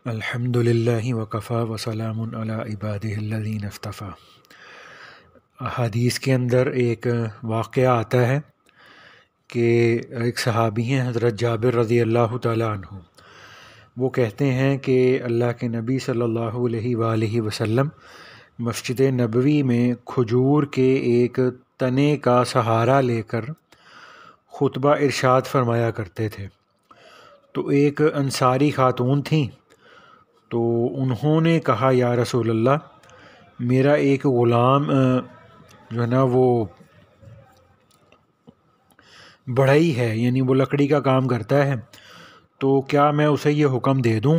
अल्हम्दुलिल्लाहि वकफ़ा वसलामुन अला इबादिहिल्लज़ीना इस्तफ़ा। हदीस के अंदर एक वाक़या आता है कि एक सहाबी हैं हज़रत जाबिर रज़ी अल्लाह तआला अन्हु। वो कहते हैं कि अल्लाह के नबी सल्लल्लाहु अलैहि वसल्लम मस्जिद नबवी में खजूर के एक तने का सहारा लेकर खुतबा इरशाद फरमाया करते थे। तो एक अंसारी खातून थी, तो उन्होंने कहा, या रसूल अल्लाह, मेरा एक ग़ुलाम जो है ना वो बढ़ई है, यानी वो लकड़ी का काम करता है, तो क्या मैं उसे ये हुक्म दे दूं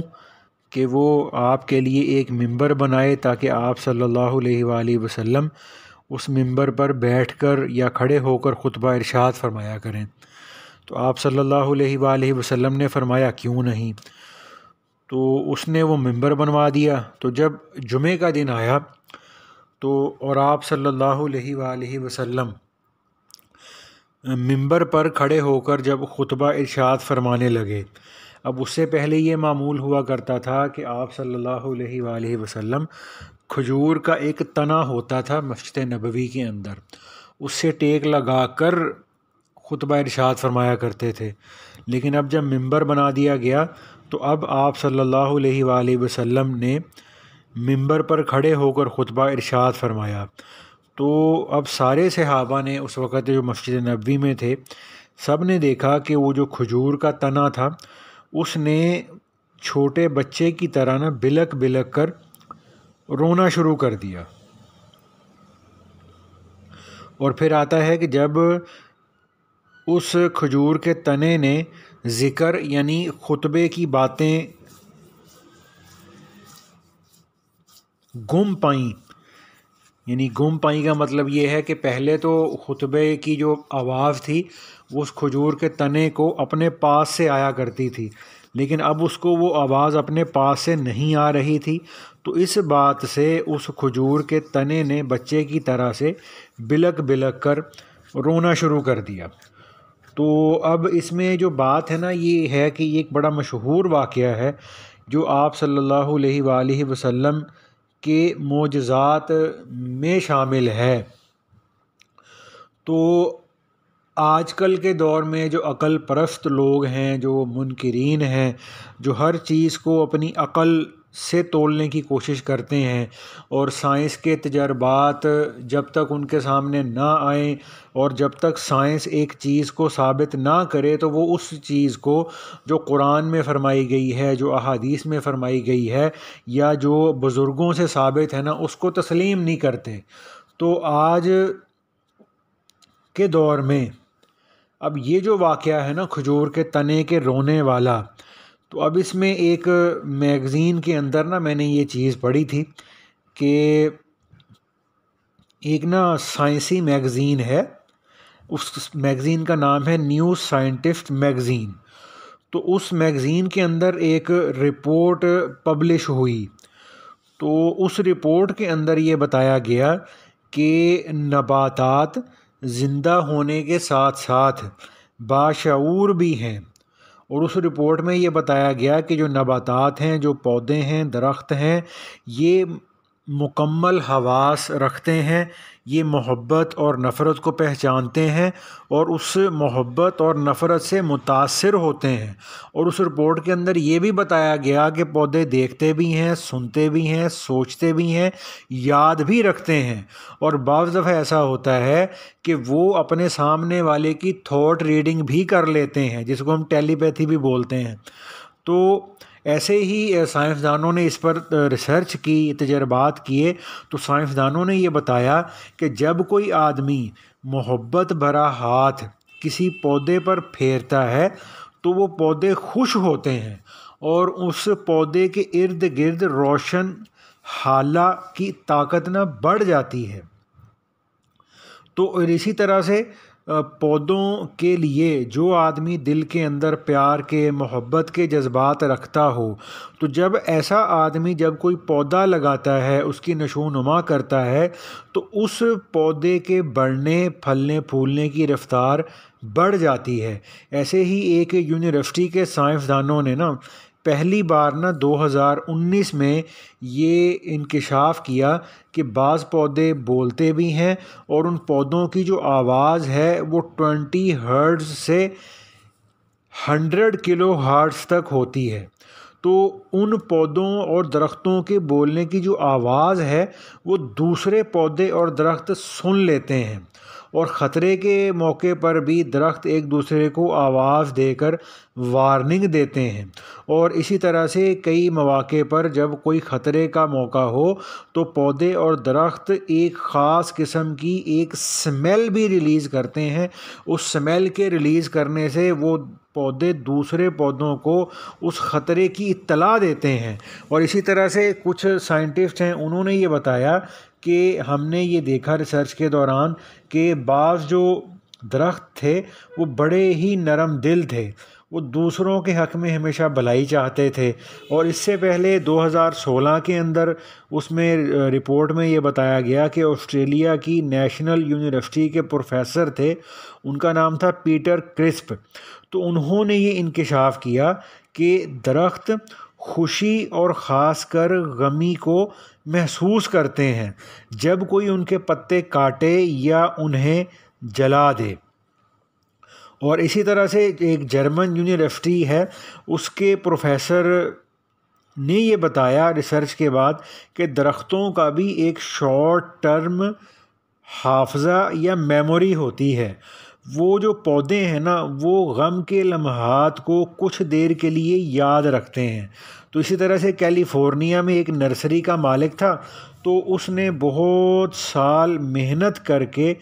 कि वो आपके लिए एक मिंबर बनाए ताकि आप सल्लल्लाहु अलैहि वसल्लम उस मिंबर पर बैठकर या खड़े होकर खुतबा इरशाद फरमाया करें। तो आप सल्लल्लाहु अलैहि वसल्लम ने फरमाया, क्यों नहीं। तो उसने वो मिंबर बनवा दिया। तो जब जुमे का दिन आया तो और आप सल्लल्लाहु अलैहि वसल्लम मिंबर पर खड़े होकर जब खुतबा इरशाद फरमाने लगे, अब उससे पहले ये मामूल हुआ करता था कि आप सल्लल्लाहु अलैहि वसल्लम खजूर का एक तना होता था मस्जिद नबवी के अंदर, उससे टेक लगाकर खुतबा इरशाद फरमाया करते थे। लेकिन अब जब मिंबर बना दिया गया तो अब आप सल्लल्लाहु अलैहि वसल्लम ने मिंबर पर खड़े होकर खुतबा इरशाद फरमाया। तो अब सारे सहाबा ने उस वक़्त जो मस्जिद नबवी में थे, सब ने देखा कि वो जो खजूर का तना था उसने छोटे बच्चे की तरह ना बिलक बिलक कर रोना शुरू कर दिया। और फिर आता है कि जब उस खजूर के तने ने ज़िक्र यानी खुतबे की बातें गुम पाई, यानी गुम पाई का मतलब ये है कि पहले तो खुतबे की जो आवाज़ थी वो उस खजूर के तने को अपने पास से आया करती थी, लेकिन अब उसको वो आवाज़ अपने पास से नहीं आ रही थी। तो इस बात से उस खजूर के तने ने बच्चे की तरह से बिलक बिलक कर रोना शुरू कर दिया। तो अब इसमें जो बात है ना ये है कि ये एक बड़ा मशहूर वाक़या है जो आप सल्लल्लाहु अलैहि वसल्लम के मोजज़ात में शामिल है। तो आजकल के दौर में जो अक़ल परस्त लोग हैं, जो मुनकिरीन हैं, जो हर चीज़ को अपनी अक़ल से तोलने की कोशिश करते हैं और साइंस के तजर्बात जब तक उनके सामने ना आए और जब तक साइंस एक चीज़ को साबित ना करे तो वो उस चीज़ को जो कुरान में फ़रमाई गई है, जो अहादीस में फ़रमाई गई है या जो बुज़ुर्गों से साबित है ना, उसको तस्लीम नहीं करते। तो आज के दौर में अब ये जो वाक़या है ना खजूर के तने के रोने वाला, तो अब इसमें एक मैगज़ीन के अंदर ना मैंने ये चीज़ पढ़ी थी कि एक ना साइंसी मैगज़ीन है, उस मैगज़ीन का नाम है न्यू साइंटिस्ट मैगज़ीन। तो उस मैगज़ीन के अंदर एक रिपोर्ट पब्लिश हुई। तो उस रिपोर्ट के अंदर ये बताया गया कि नबातात ज़िंदा होने के साथ साथ बाशऊर भी हैं। और उस रिपोर्ट में ये बताया गया कि जो नबातात हैं, जो पौधे हैं, दरख्त हैं, ये मुकम्मल हवास रखते हैं, ये मोहब्बत और नफ़रत को पहचानते हैं और उस मोहब्बत और नफ़रत से मुतासिर होते हैं। और उस रिपोर्ट के अंदर ये भी बताया गया कि पौधे देखते भी हैं, सुनते भी हैं, सोचते भी हैं, याद भी रखते हैं। और बाज़ दफ़ा ऐसा होता है कि वो अपने सामने वाले की थॉट रीडिंग भी कर लेते हैं, जिसको हम टेलीपैथी भी बोलते हैं। तो ऐसे ही साइंसदानों ने इस पर रिसर्च की, तजर्बात किए। तो साइंसदानों ने ये बताया कि जब कोई आदमी मोहब्बत भरा हाथ किसी पौधे पर फेरता है तो वो पौधे खुश होते हैं और उस पौधे के इर्द गिर्द रोशन हाला की ताकत ना बढ़ जाती है। तो और इसी तरह से पौधों के लिए जो आदमी दिल के अंदर प्यार के, मोहब्बत के जज्बात रखता हो, तो जब ऐसा आदमी जब कोई पौधा लगाता है, उसकी नशोनुमा करता है, तो उस पौधे के बढ़ने, फलने, फूलने की रफ्तार बढ़ जाती है। ऐसे ही एक यूनिवर्सिटी के साइंसदानों ने ना पहली बार ना 2019 में ये इंकिशाफ किया कि बाज़ पौधे बोलते भी हैं और उन पौधों की जो आवाज़ है वो 20 हर्ट्ज़ से 100 किलो हर्ट्ज़ तक होती है। तो उन पौधों और दरख्तों के बोलने की जो आवाज़ है वो दूसरे पौधे और दरख्त सुन लेते हैं और ख़तरे के मौके पर भी दरख्त एक दूसरे को आवाज़ देकर वार्निंग देते हैं। और इसी तरह से कई मौके पर जब कोई ख़तरे का मौका हो तो पौधे और दरख्त एक ख़ास किस्म की एक स्मेल भी रिलीज़ करते हैं। उस स्मेल के रिलीज़ करने से वो पौधे दूसरे पौधों को उस ख़तरे की इत्तला देते हैं। और इसी तरह से कुछ साइंटिस्ट हैं, उन्होंने ये बताया कि हमने ये देखा रिसर्च के दौरान कि बाज़ जो दरख्त थे वो बड़े ही नरम दिल थे, वो दूसरों के हक़ में हमेशा भलाई चाहते थे। और इससे पहले 2016 के अंदर उसमें रिपोर्ट में ये बताया गया कि ऑस्ट्रेलिया की नेशनल यूनिवर्सिटी के प्रोफेसर थे, उनका नाम था पीटर क्रिस्प। तो उन्होंने ये इंकिशाफ किया कि दरख्त खुशी और ख़ासकर गमी को महसूस करते हैं जब कोई उनके पत्ते काटे या उन्हें जला दे। और इसी तरह से एक जर्मन यूनिवर्सिटी है, उसके प्रोफेसर ने ये बताया रिसर्च के बाद कि दरख्तों का भी एक शॉर्ट टर्म हाफजा या मेमोरी होती है। वो जो पौधे हैं ना वो गम के लम्हात को कुछ देर के लिए याद रखते हैं। तो इसी तरह से कैलिफोर्निया में एक नर्सरी का मालिक था, तो उसने बहुत साल मेहनत करके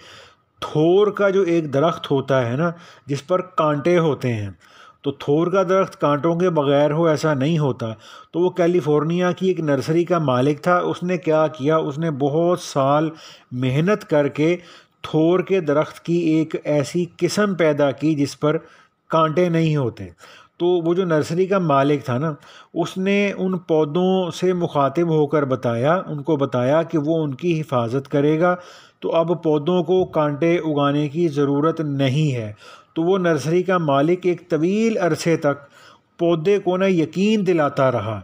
थोर का जो एक दरख्त होता है ना जिस पर कांटे होते हैं, तो थोर का दरख्त कांटों के बग़ैर हो ऐसा नहीं होता। तो वो कैलिफोर्निया की एक नर्सरी का मालिक था, उसने क्या किया, उसने बहुत साल मेहनत करके थोर के दरख्त की एक ऐसी किस्म पैदा की जिस पर कांटे नहीं होते। तो वो जो नर्सरी का मालिक था ना उसने उन पौधों से मुखातिब होकर उनको बताया कि वो उनकी हिफाजत करेगा। तो अब पौधों को कांटे उगाने की ज़रूरत नहीं है। तो वो नर्सरी का मालिक एक तवील अरसे तक पौधे को ना यकीन दिलाता रहा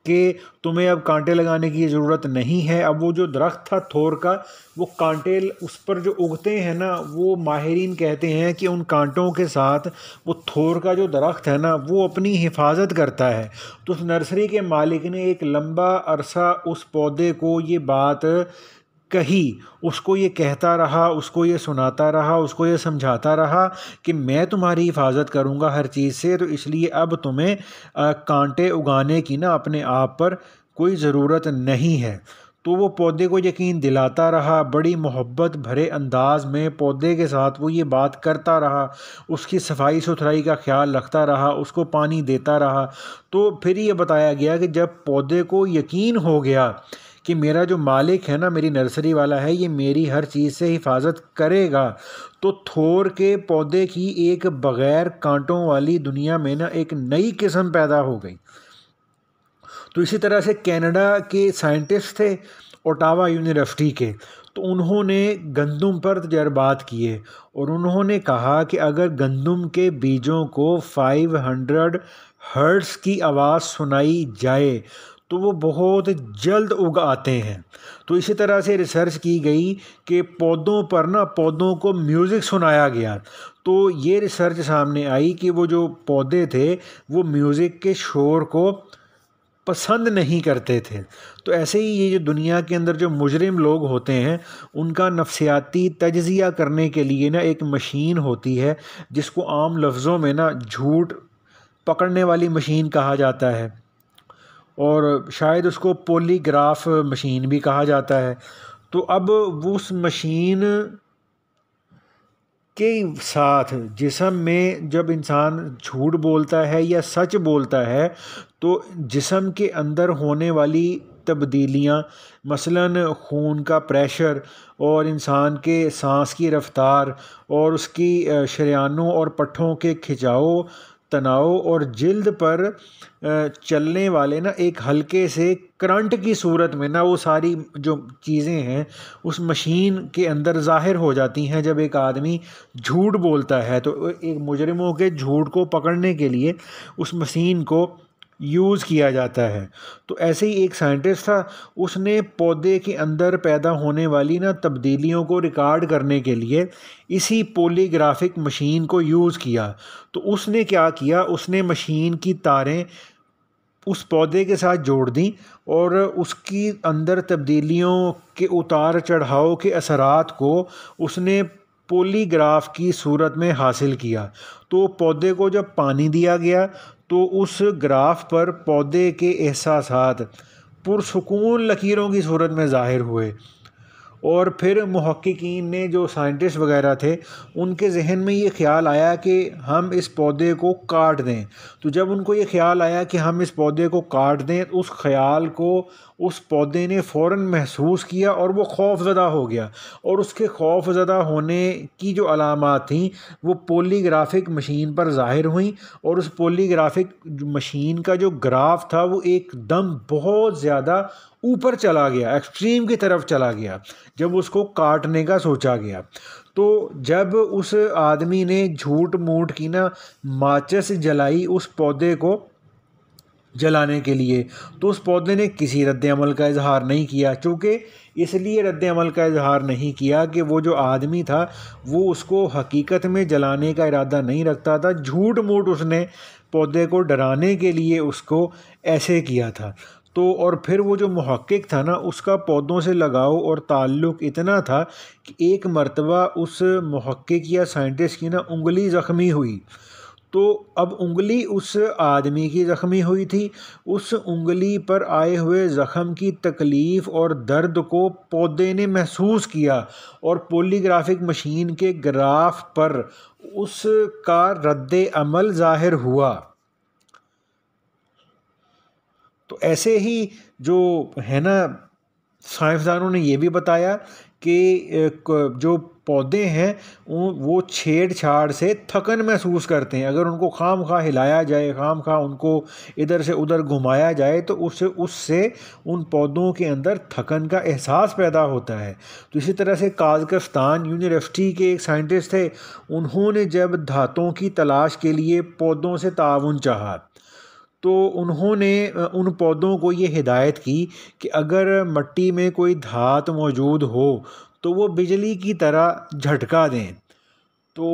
कि तुम्हें अब कांटे लगाने की ज़रूरत नहीं है। अब वो जो दरख्त था थोर का, वो कांटे उस पर जो उगते हैं ना, वो माहिरीन कहते हैं कि उन कांटों के साथ वो थोर का जो दरख्त है ना वो अपनी हिफाजत करता है। तो उस नर्सरी के मालिक ने एक लंबा अरसा उस पौधे को ये बात कही, उसको ये कहता रहा, उसको ये सुनाता रहा, उसको ये समझाता रहा कि मैं तुम्हारी हिफाजत करूँगा हर चीज़ से, तो इसलिए अब तुम्हें कांटे उगाने की ना अपने आप पर कोई ज़रूरत नहीं है। तो वो पौधे को यकीन दिलाता रहा, बड़ी मोहब्बत भरे अंदाज में पौधे के साथ वो ये बात करता रहा, उसकी सफाई सुथराई का ख्याल रखता रहा, उसको पानी देता रहा। तो फिर ये बताया गया कि जब पौधे को यकीन हो गया कि मेरा जो मालिक है ना, मेरी नर्सरी वाला है, ये मेरी हर चीज़ से हिफाजत करेगा, तो थोर के पौधे की एक बग़ैर कांटों वाली दुनिया में ना एक नई किस्म पैदा हो गई। तो इसी तरह से कनाडा के साइंटिस्ट थे ओटावा यूनिवर्सिटी के, तो उन्होंने गंदम पर तजर्बात किए और उन्होंने कहा कि अगर गंदम के बीजों को 500 हर्ट्ज़ की आवाज़ सुनाई जाए तो वो बहुत जल्द उग आते हैं। तो इसी तरह से रिसर्च की गई कि पौधों को म्यूज़िक सुनाया गया, तो ये रिसर्च सामने आई कि वो जो पौधे थे वो म्यूज़िक के शोर को पसंद नहीं करते थे। तो ऐसे ही ये जो दुनिया के अंदर जो मुजरिम लोग होते हैं उनका नफ्सियाती तज्ज़िया करने के लिए ना एक मशीन होती है जिसको आम लफ्ज़ों में ना झूठ पकड़ने वाली मशीन कहा जाता है और शायद उसको पॉलीग्राफ मशीन भी कहा जाता है। तो अब उस मशीन के साथ जिस्म में जब इंसान झूठ बोलता है या सच बोलता है तो जिस्म के अंदर होने वाली तब्दीलियाँ, मसलन खून का प्रेशर और इंसान के सांस की रफ़्तार और उसकी शरीयानों और पट्ठों के खिंचाव, तनाव और जिल्द पर चलने वाले ना एक हल्के से करंट की सूरत में ना वो सारी जो चीज़ें हैं उस मशीन के अंदर ज़ाहिर हो जाती हैं जब एक आदमी झूठ बोलता है। तो एक मुजरिमों के झूठ को पकड़ने के लिए उस मशीन को यूज़ किया जाता है। तो ऐसे ही एक साइंटिस्ट था, उसने पौधे के अंदर पैदा होने वाली ना तब्दीलियों को रिकॉर्ड करने के लिए इसी पॉलीग्राफिक मशीन को यूज़ किया। तो उसने क्या किया, उसने मशीन की तारें उस पौधे के साथ जोड़ दी और उसकी अंदर तब्दीलियों के उतार चढ़ाव के असरात को उसने पॉलीग्राफ की सूरत में हासिल किया। तो पौधे को जब पानी दिया गया तो उस ग्राफ पर पौधे के एहसासात पुरसुकून लकीरों की सूरत में ज़ाहिर हुए। और फिर मुहक्किकीन ने, जो साइंटिस्ट वगैरह थे, उनके जहन में ये ख्याल आया कि हम इस पौधे को काट दें। तो जब उनको ये ख्याल आया कि हम इस पौधे को काट दें, तो उस ख्याल को उस पौधे ने फ़ौरन महसूस किया और वो खौफज़दा हो गया। और उसके खौफज़दा होने की जो अलामात थीं वो पॉलीग्राफिक मशीन पर ज़ाहिर हुई। और उस पॉलीग्राफिक मशीन का जो ग्राफ था वो एकदम बहुत ज़्यादा ऊपर चला गया, एक्सट्रीम की तरफ चला गया जब उसको काटने का सोचा गया। तो जब उस आदमी ने झूठ मूठ की ना माचिस जलाई उस पौधे को जलाने के लिए, तो उस पौधे ने किसी रद्द अमल का इजहार नहीं किया। चूँकि इसलिए रद्द अमल का इजहार नहीं किया कि वो जो आदमी था वो उसको हकीकत में जलाने का इरादा नहीं रखता था, झूठ मूठ उसने पौधे को डराने के लिए उसको ऐसे किया था। तो और फिर वो जो मुहक्किक था ना, उसका पौधों से लगाव और ताल्लुक़ इतना था कि एक मर्तबा उस मुहक्किक या साइंटिस्ट की ना उंगली ज़ख्मी हुई। तो अब उंगली उस आदमी की ज़ख्मी हुई थी, उस उंगली पर आए हुए ज़ख़म की तकलीफ़ और दर्द को पौधे ने महसूस किया और पॉलीग्राफिक मशीन के ग्राफ पर उसका रद्द अमल ज़ाहिर हुआ। तो ऐसे ही जो है ना, साइंसदानों ने ये भी बताया कि जो पौधे हैं वो छेड़छाड़ से थकन महसूस करते हैं। अगर उनको खामखा हिलाया जाए, खामखा उनको इधर से उधर घुमाया जाए, तो उससे उन पौधों के अंदर थकन का एहसास पैदा होता है। तो इसी तरह से काज़ाकिस्तान यूनिवर्सिटी के एक साइंटिस्ट थे, उन्होंने जब धातों की तलाश के लिए पौधों से ताउन चाहा, तो उन्होंने उन पौधों को ये हिदायत की कि अगर मिट्टी में कोई धात मौजूद हो तो वो बिजली की तरह झटका दें। तो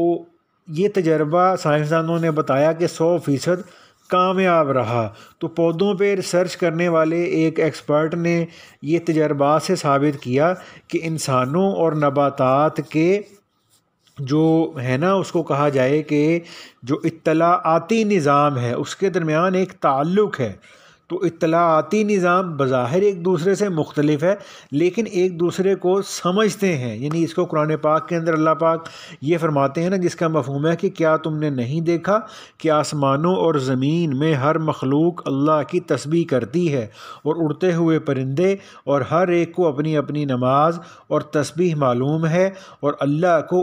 ये तजर्बा साइंसदानों ने बताया कि 100% कामयाब रहा। तो पौधों पे रिसर्च करने वाले एक एक्सपर्ट ने ये तजर्बा से साबित किया कि इंसानों और नबातात के जो है ना, उसको कहा जाए कि जो इत्तलाआती निज़ाम है उसके दरमियान एक ताल्लुक़ है। तो इत्तलाआती निज़ाम बज़ाहिर एक दूसरे से मुख्तलिफ है लेकिन एक दूसरे को समझते हैं। यानी इसको कुरान पाक के अंदर अल्लाह पाक ये फरमाते हैं ना, जिसका मफ़हूम है कि क्या तुमने नहीं देखा कि आसमानों और ज़मीन में हर मखलूक अल्लाह की तस्बीह करती है और उड़ते हुए परिंदे, और हर एक को अपनी अपनी नमाज और तस्बीह मालूम है और अल्लाह को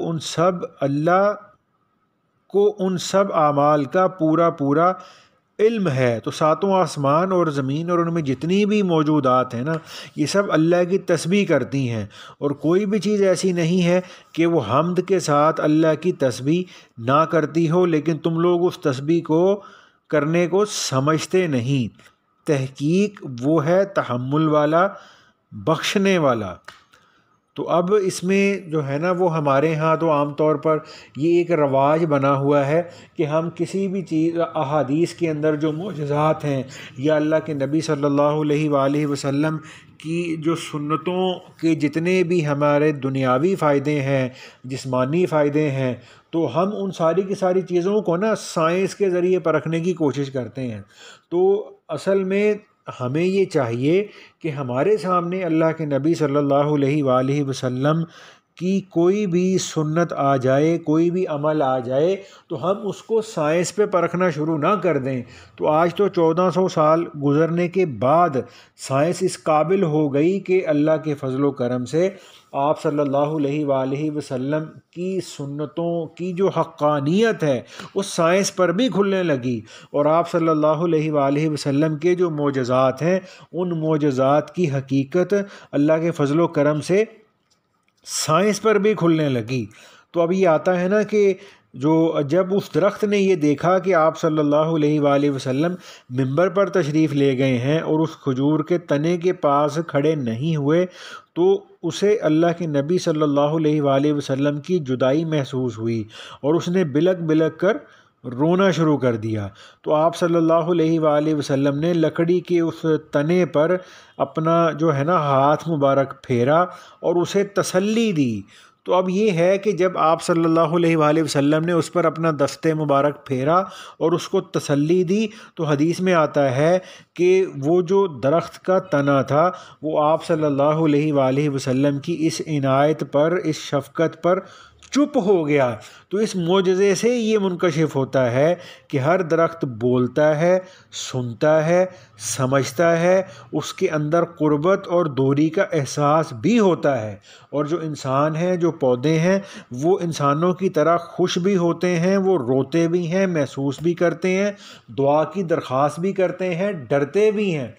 उन सब आमाल का पूरा पूरा इल्म है। तो सातों आसमान और ज़मीन और उनमें जितनी भी मौजूदात हैं ना, ये सब अल्लाह की तस्बीह करती हैं और कोई भी चीज़ ऐसी नहीं है कि वो हम्द के साथ अल्लाह की तस्बीह ना करती हो, लेकिन तुम लोग उस तस्बीह को करने को समझते नहीं। तहकीक वो है तहम्मुल वाला, बख्शने वाला। तो अब इसमें जो है ना, वो हमारे यहाँ तो आम तौर पर ये एक रवाज बना हुआ है कि हम किसी भी चीज़, अहादीस के अंदर जो मोजज़ात हैं या अल्लाह के नबी सल्लल्लाहु अलैहि वसल्लम की जो सुन्नतों के जितने भी हमारे दुनियावी फ़ायदे हैं, जिस्मानी फ़ायदे हैं, तो हम उन सारी की सारी चीज़ों को ना साइंस के ज़रिए परखने की कोशिश करते हैं। तो असल में हमें ये चाहिए कि हमारे सामने अल्लाह के नबी सल्लल्लाहु अलैहि वसल्लम की कोई भी सुन्नत आ जाए, कोई भी अमल आ जाए, तो हम उसको साइंस पे परखना शुरू ना कर दें। तो आज तो 1400 साल गुज़रने के बाद साइंस इस काबिल हो गई कि अल्लाह के फ़ज़ल व करम से आप सल्लल्लाहु अलैहि वसल्लम की सुन्नतों की जो हक़ानियत है वो साइंस पर भी खुलने लगी और आप सल्लल्लाहु अलैहि वसल्लम के जो मोजज़ात हैं उन मोजज़ात की हकीकत अल्लाह के फ़ज़ल व करम से साइंस पर भी खुलने लगी। तो अब ये आता है ना कि जो जब उस दरख्त ने ये देखा कि आप सल्लल्लाहु अलैहि वसल्लम मिंबर पर तशरीफ़ ले गए हैं और उस खजूर के तने के पास खड़े नहीं हुए, तो उसे अल्लाह के नबी सल्लल्लाहु अलैहि वसल्लम की जुदाई महसूस हुई और उसने बिलक बिलक कर रोना शुरू कर दिया। तो आप सल्लल्लाहु अलैहि वसल्लम ने लकड़ी के उस तने पर अपना जो है ना हाथ मुबारक फेरा और उसे तसल्ली दी। तो अब ये है कि जब आप सल्लल्लाहु अलैहि वसल्लम ने उस पर अपना दस्ते मुबारक फेरा और उसको तसल्ली दी, तो हदीस में आता है कि वो जो दरख्त का तना था वो आप सल्लल्लाहु अलैहि वसल्लम की इस इनायत पर, इस शफ़क़त पर चुप हो गया। तो इस मोजज़े से ये मुनकशिफ होता है कि हर दरख्त बोलता है, सुनता है, समझता है, उसके अंदर क़ुर्बत और दूरी का एहसास भी होता है। और जो इंसान हैं, जो पौधे हैं, वो इंसानों की तरह खुश भी होते हैं, वो रोते भी हैं, महसूस भी करते हैं, दुआ की दरख्वास्त भी करते हैं, डरते भी हैं।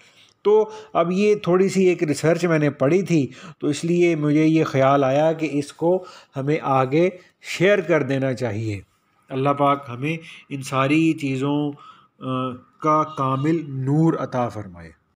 तो अब ये थोड़ी सी एक रिसर्च मैंने पढ़ी थी, तो इसलिए मुझे ये ख़्याल आया कि इसको हमें आगे शेयर कर देना चाहिए। अल्लाह पाक हमें इन सारी चीज़ों का कामिल नूर अता फ़रमाए।